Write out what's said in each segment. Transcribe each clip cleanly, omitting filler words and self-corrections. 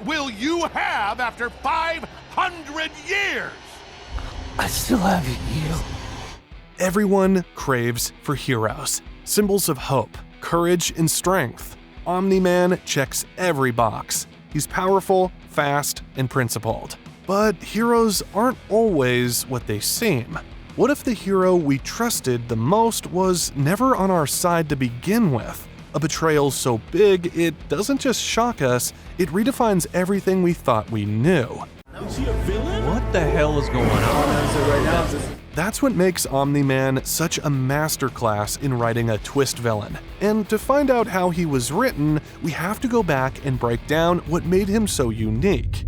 will you have after 500 years? I still have you. Everyone craves for heroes, symbols of hope, courage, and strength. Omni-Man checks every box. He's powerful, fast, and principled. But heroes aren't always what they seem. What if the hero we trusted the most was never on our side to begin with? A betrayal so big, it doesn't just shock us, it redefines everything we thought we knew. Is he a villain? What the hell is going on? That's what makes Omni-Man such a masterclass in writing a twist villain. And to find out how he was written, we have to go back and break down what made him so unique.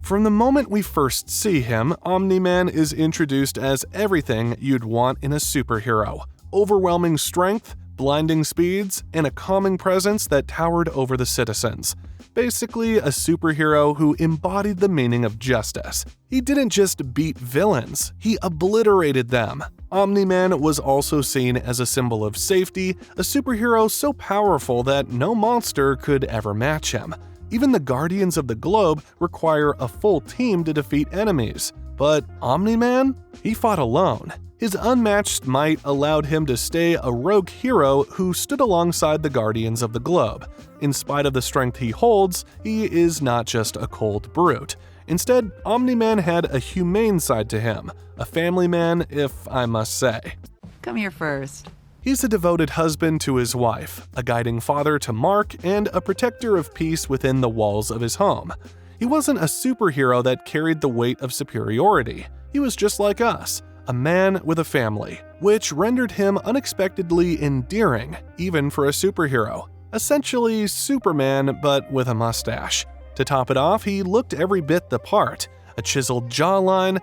From the moment we first see him, Omni-Man is introduced as everything you'd want in a superhero. Overwhelming strength, blinding speeds, and a calming presence that towered over the citizens. Basically, a superhero who embodied the meaning of justice. He didn't just beat villains, he obliterated them. Omni-Man was also seen as a symbol of safety, a superhero so powerful that no monster could ever match him. Even the Guardians of the Globe require a full team to defeat enemies. But Omni-Man? He fought alone. His unmatched might allowed him to stay a rogue hero who stood alongside the Guardians of the Globe. In spite of the strength he holds, he is not just a cold brute. Instead, Omni-Man had a humane side to him, a family man, if I must say. Come here first. He's a devoted husband to his wife, a guiding father to Mark, and a protector of peace within the walls of his home. He wasn't a superhero that carried the weight of superiority. He was just like us, a man with a family, which rendered him unexpectedly endearing, even for a superhero. Essentially Superman, but with a mustache. To top it off, he looked every bit the part. A chiseled jawline,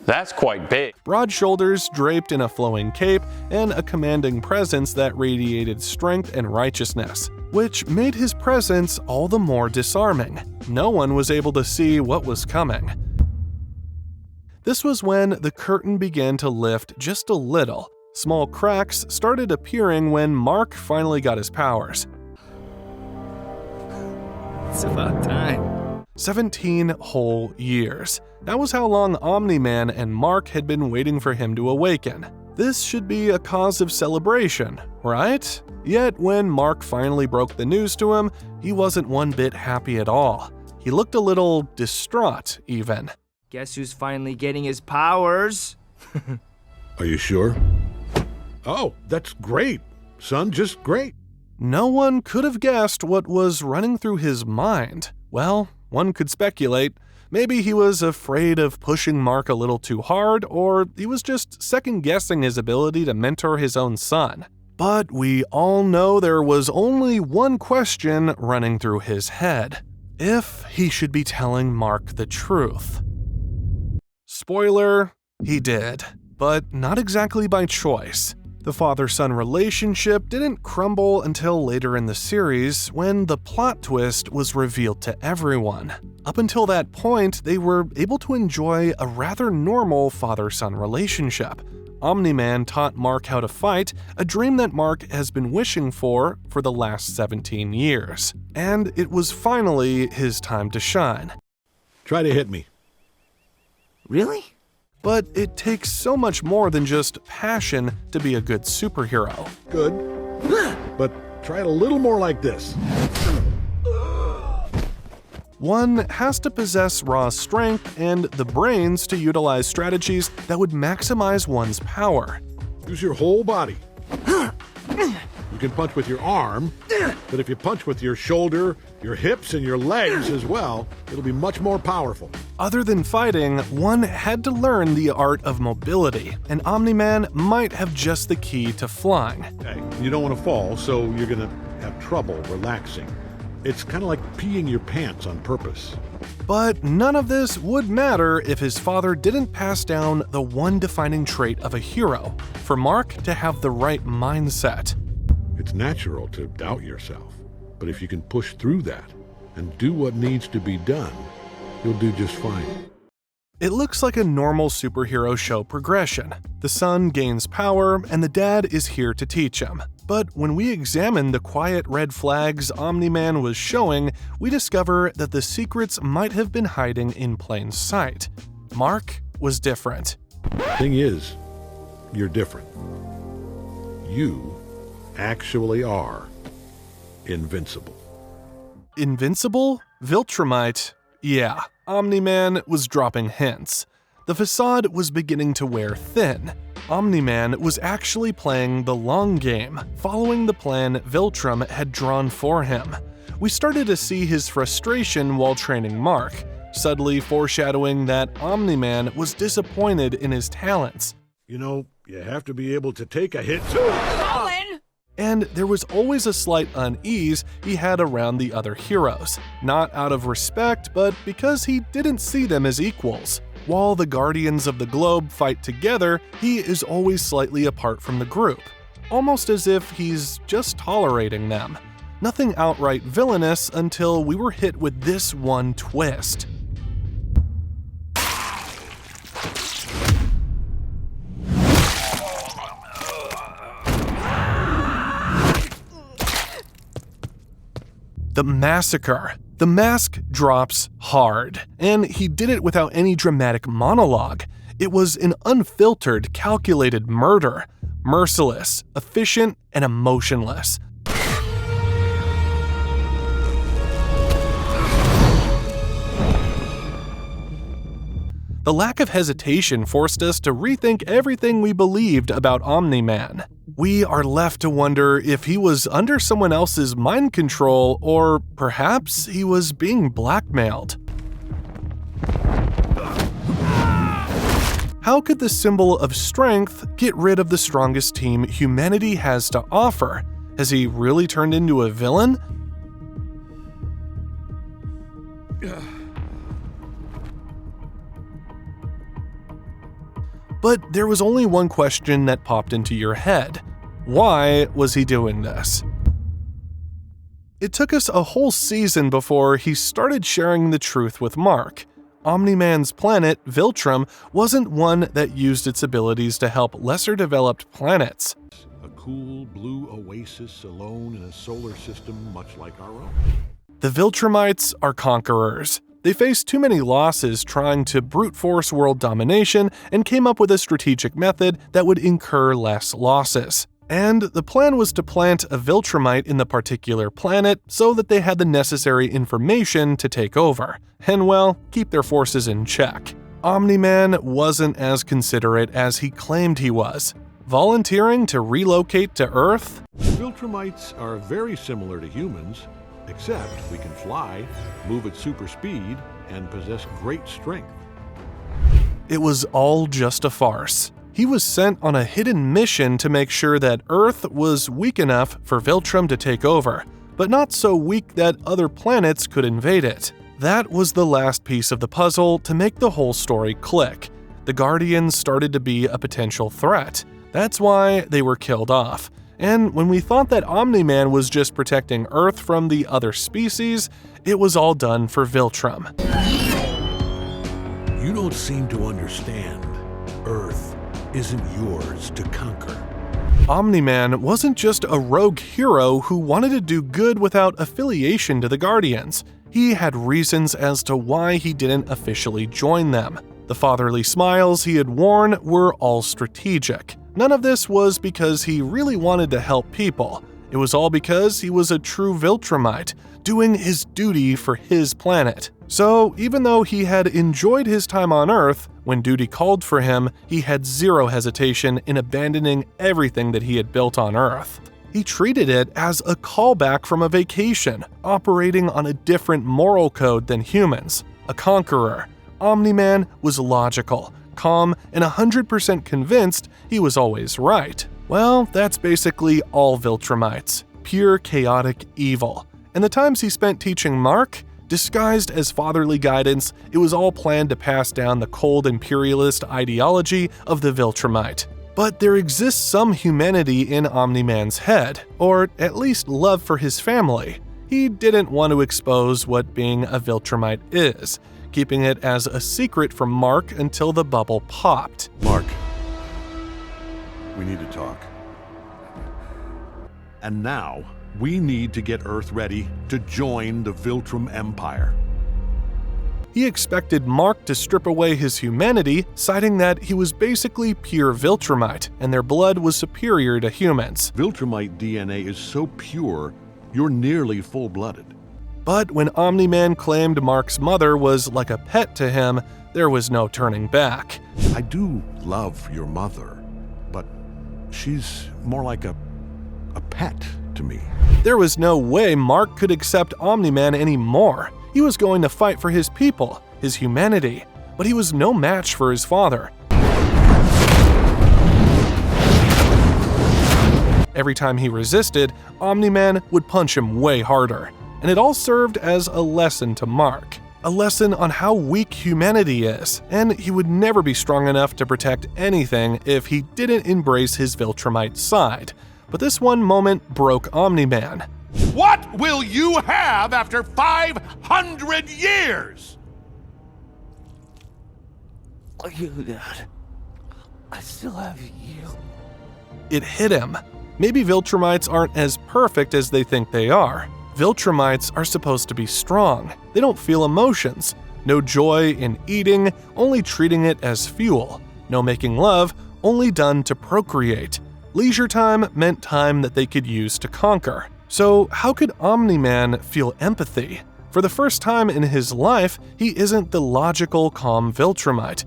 That's quite big. broad shoulders draped in a flowing cape, and a commanding presence that radiated strength and righteousness, which made his presence all the more disarming. No one was able to see what was coming. This was when the curtain began to lift just a little. Small cracks started appearing when Mark finally got his powers. It's about time. 17 whole years. That was how long Omni-Man and Mark had been waiting for him to awaken. This should be a cause of celebration, right? Yet when Mark finally broke the news to him, he wasn't one bit happy at all. He looked a little distraught, even. Guess who's finally getting his powers? Are you sure? Oh, that's great, son, just great. No one could have guessed what was running through his mind. Well, one could speculate. Maybe he was afraid of pushing Mark a little too hard, or he was just second-guessing his ability to mentor his own son. But we all know there was only one question running through his head: if he should be telling Mark the truth. Spoiler, he did, but not exactly by choice. The father-son relationship didn't crumble until later in the series, when the plot twist was revealed to everyone. Up until that point, they were able to enjoy a rather normal father-son relationship. Omni-Man taught Mark how to fight, a dream that Mark has been wishing for the last 17 years. And it was finally his time to shine. Try to hit me. Really? But it takes so much more than just passion to be a good superhero. Good. But try it a little more like this. One has to possess raw strength and the brains to utilize strategies that would maximize one's power. Use your whole body. You can punch with your arm, but if you punch with your shoulder, your hips, and your legs as well, it'll be much more powerful. Other than fighting, one had to learn the art of mobility, and Omni-Man might have just the key to flying. Hey, you don't want to fall, so you're gonna have trouble relaxing. It's kind of like peeing your pants on purpose. But none of this would matter if his father didn't pass down the one defining trait of a hero: for Mark to have the right mindset. It's natural to doubt yourself, but if you can push through that and do what needs to be done, you'll do just fine. It looks like a normal superhero show progression. The son gains power, and the dad is here to teach him. But when we examine the quiet red flags Omni-Man was showing, we discover that the secrets might have been hiding in plain sight. Mark was different. Thing is, you're different. You actually are invincible. Invincible? Viltrumite? Yeah, Omni-Man was dropping hints. The facade was beginning to wear thin. Omni-Man was actually playing the long game, following the plan Viltrum had drawn for him. We started to see his frustration while training Mark, subtly foreshadowing that Omni-Man was disappointed in his talents. You know, you have to be able to take a hit too. And there was always a slight unease he had around the other heroes, not out of respect, but because he didn't see them as equals. While the Guardians of the Globe fight together, he is always slightly apart from the group, almost as if he's just tolerating them. Nothing outright villainous until we were hit with this one twist. The massacre. The mask drops hard, and he did it without any dramatic monologue. It was an unfiltered, calculated murder, merciless, efficient, and emotionless. The lack of hesitation forced us to rethink everything we believed about Omni-Man. We are left to wonder if he was under someone else's mind control, or perhaps he was being blackmailed. How could the symbol of strength get rid of the strongest team humanity has to offer? Has he really turned into a villain? But there was only one question that popped into your head. Why was he doing this? It took us a whole season before he started sharing the truth with Mark. Omni-Man's planet, Viltrum, wasn't one that used its abilities to help lesser developed planets. A cool blue oasis alone in a solar system much like our own. The Viltrumites are conquerors. They faced too many losses trying to brute force world domination and came up with a strategic method that would incur less losses. And the plan was to plant a Viltrumite in the particular planet so that they had the necessary information to take over, and well, keep their forces in check. Omni-Man wasn't as considerate as he claimed he was. Volunteering to relocate to Earth? Viltrumites are very similar to humans, except we can fly, move at super speed, and possess great strength. It was all just a farce. He was sent on a hidden mission to make sure that Earth was weak enough for Viltrum to take over, but not so weak that other planets could invade it. That was the last piece of the puzzle to make the whole story click. The Guardians started to be a potential threat. That's why they were killed off. And when we thought that Omni-Man was just protecting Earth from the other species, it was all done for Viltrum. You don't seem to understand. Earth isn't yours to conquer. Omni-Man wasn't just a rogue hero who wanted to do good without affiliation to the Guardians. He had reasons as to why he didn't officially join them. The fatherly smiles he had worn were all strategic. None of this was because he really wanted to help people. It was all because he was a true Viltrumite, doing his duty for his planet. So, even though he had enjoyed his time on Earth, when duty called for him, he had zero hesitation in abandoning everything that he had built on Earth. He treated it as a callback from a vacation, operating on a different moral code than humans. A conqueror, Omni-Man was logical, calm, and 100% convinced he was always right. Well, that's basically all Viltrumites. Pure chaotic evil. And the times he spent teaching Mark, disguised as fatherly guidance, it was all planned to pass down the cold imperialist ideology of the Viltrumite. But there exists some humanity in Omni-Man's head, or at least love for his family. He didn't want to expose what being a Viltrumite is, keeping it as a secret from Mark until the bubble popped. Mark, we need to talk. And now, we need to get Earth ready to join the Viltrum Empire. He expected Mark to strip away his humanity, citing that he was basically pure Viltrumite, and their blood was superior to humans. Viltrumite DNA is so pure, you're nearly full-blooded. But when Omni-Man claimed Mark's mother was like a pet to him, there was no turning back. I do love your mother, but she's more like a pet to me. There was no way Mark could accept Omni-Man anymore. He was going to fight for his people, his humanity, but he was no match for his father. Every time he resisted, Omni-Man would punch him way harder, and it all served as a lesson to Mark. A lesson on how weak humanity is, and he would never be strong enough to protect anything if he didn't embrace his Viltrumite side. But this one moment broke Omni-Man. What will you have after 500 years? You, Dad. I still have you. It hit him. Maybe Viltrumites aren't as perfect as they think they are. Viltrumites are supposed to be strong. They don't feel emotions. No joy in eating, only treating it as fuel. No making love, only done to procreate. Leisure time meant time that they could use to conquer. So how could Omni-Man feel empathy? For the first time in his life, he isn't the logical, calm Viltrumite.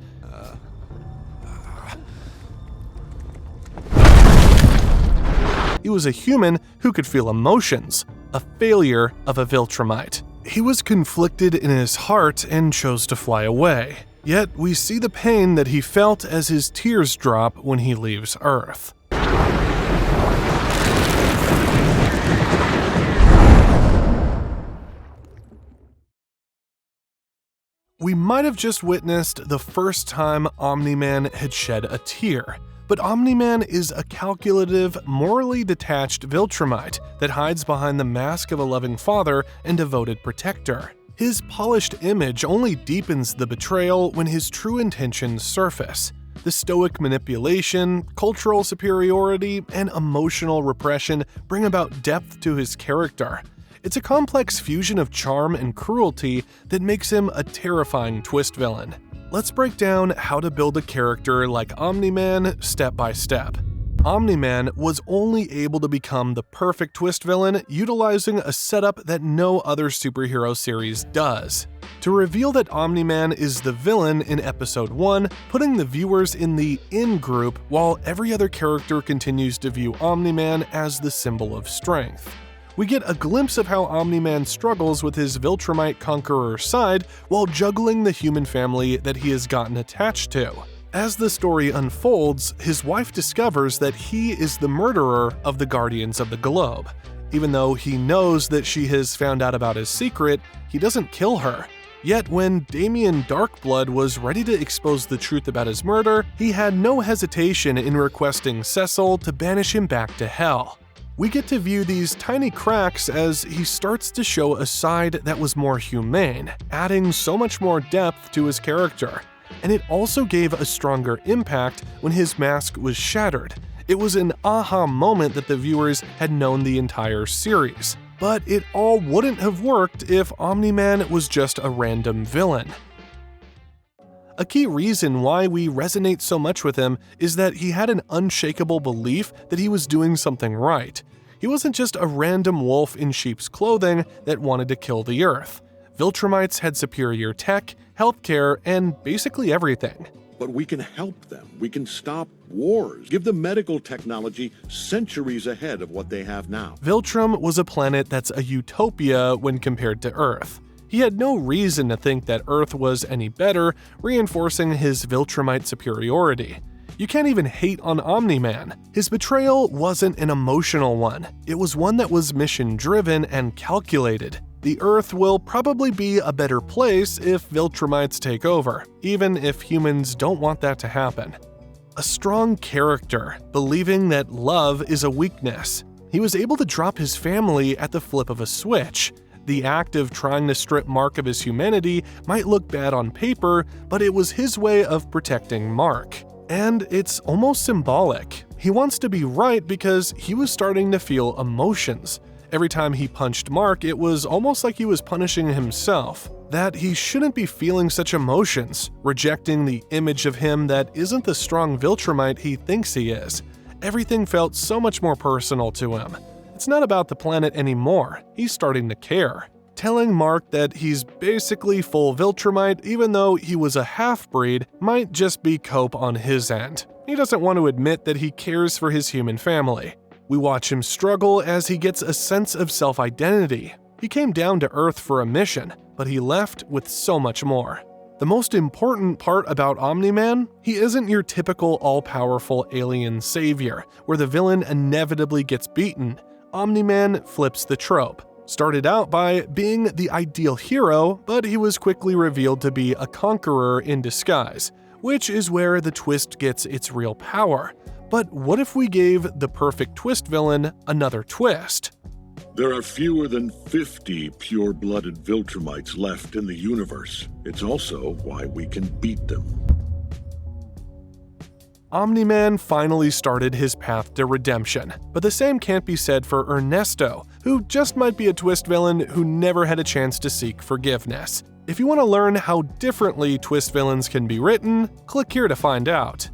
He was a human who could feel emotions, a failure of a Viltrumite. He was conflicted in his heart and chose to fly away. Yet we see the pain that he felt as his tears drop when he leaves Earth. We might have just witnessed the first time Omni-Man had shed a tear. But Omni-Man is a calculative, morally detached Viltrumite that hides behind the mask of a loving father and devoted protector. His polished image only deepens the betrayal when his true intentions surface. The stoic manipulation, cultural superiority, and emotional repression bring about depth to his character. It's a complex fusion of charm and cruelty that makes him a terrifying twist villain. Let's break down how to build a character like Omni-Man step by step. Omni-Man was only able to become the perfect twist villain utilizing a setup that no other superhero series does. To reveal that Omni-Man is the villain in Episode 1, putting the viewers in the in group while every other character continues to view Omni-Man as the symbol of strength. We get a glimpse of how Omni-Man struggles with his Viltrumite conqueror side while juggling the human family that he has gotten attached to. As the story unfolds, his wife discovers that he is the murderer of the Guardians of the Globe. Even though he knows that she has found out about his secret, he doesn't kill her. Yet when Damian Darkblood was ready to expose the truth about his murder, he had no hesitation in requesting Cecil to banish him back to hell. We get to view these tiny cracks as he starts to show a side that was more humane, adding so much more depth to his character. And it also gave a stronger impact when his mask was shattered. It was an aha moment that the viewers had known the entire series. But it all wouldn't have worked if Omni-Man was just a random villain. A key reason why we resonate so much with him is that he had an unshakable belief that he was doing something right. He wasn't just a random wolf in sheep's clothing that wanted to kill the Earth. Viltrumites had superior tech, healthcare, and basically everything. But we can help them. We can stop wars. Give them medical technology centuries ahead of what they have now. Viltrum was a planet that's a utopia when compared to Earth. He had no reason to think that Earth was any better, reinforcing his Viltrumite superiority. You can't even hate on Omni-Man. His betrayal wasn't an emotional one. It was one that was mission-driven and calculated. The Earth will probably be a better place if Viltrumites take over, even if humans don't want that to happen. A strong character, believing that love is a weakness. He was able to drop his family at the flip of a switch. The act of trying to strip Mark of his humanity might look bad on paper, but it was his way of protecting Mark. And it's almost symbolic. He wants to be right because he was starting to feel emotions. Every time he punched Mark, it was almost like he was punishing himself, that he shouldn't be feeling such emotions, rejecting the image of him that isn't the strong Viltrumite he thinks he is. Everything felt so much more personal to him. It's not about the planet anymore. He's starting to care. Telling Mark that he's basically full Viltrumite even though he was a half-breed might just be cope on his end. He doesn't want to admit that he cares for his human family. We watch him struggle as he gets a sense of self-identity. He came down to Earth for a mission, but he left with so much more. The most important part about Omni-Man, he isn't your typical all-powerful alien savior, where the villain inevitably gets beaten. Omni-Man flips the trope. Started out by being the ideal hero, but he was quickly revealed to be a conqueror in disguise, which is where the twist gets its real power. But what if we gave the perfect twist villain another twist? There are fewer than 50 pure-blooded Viltrumites left in the universe. It's also why we can beat them. Omni-Man finally started his path to redemption, but the same can't be said for Ernesto, who just might be a twist villain who never had a chance to seek forgiveness. If you want to learn how differently twist villains can be written, click here to find out.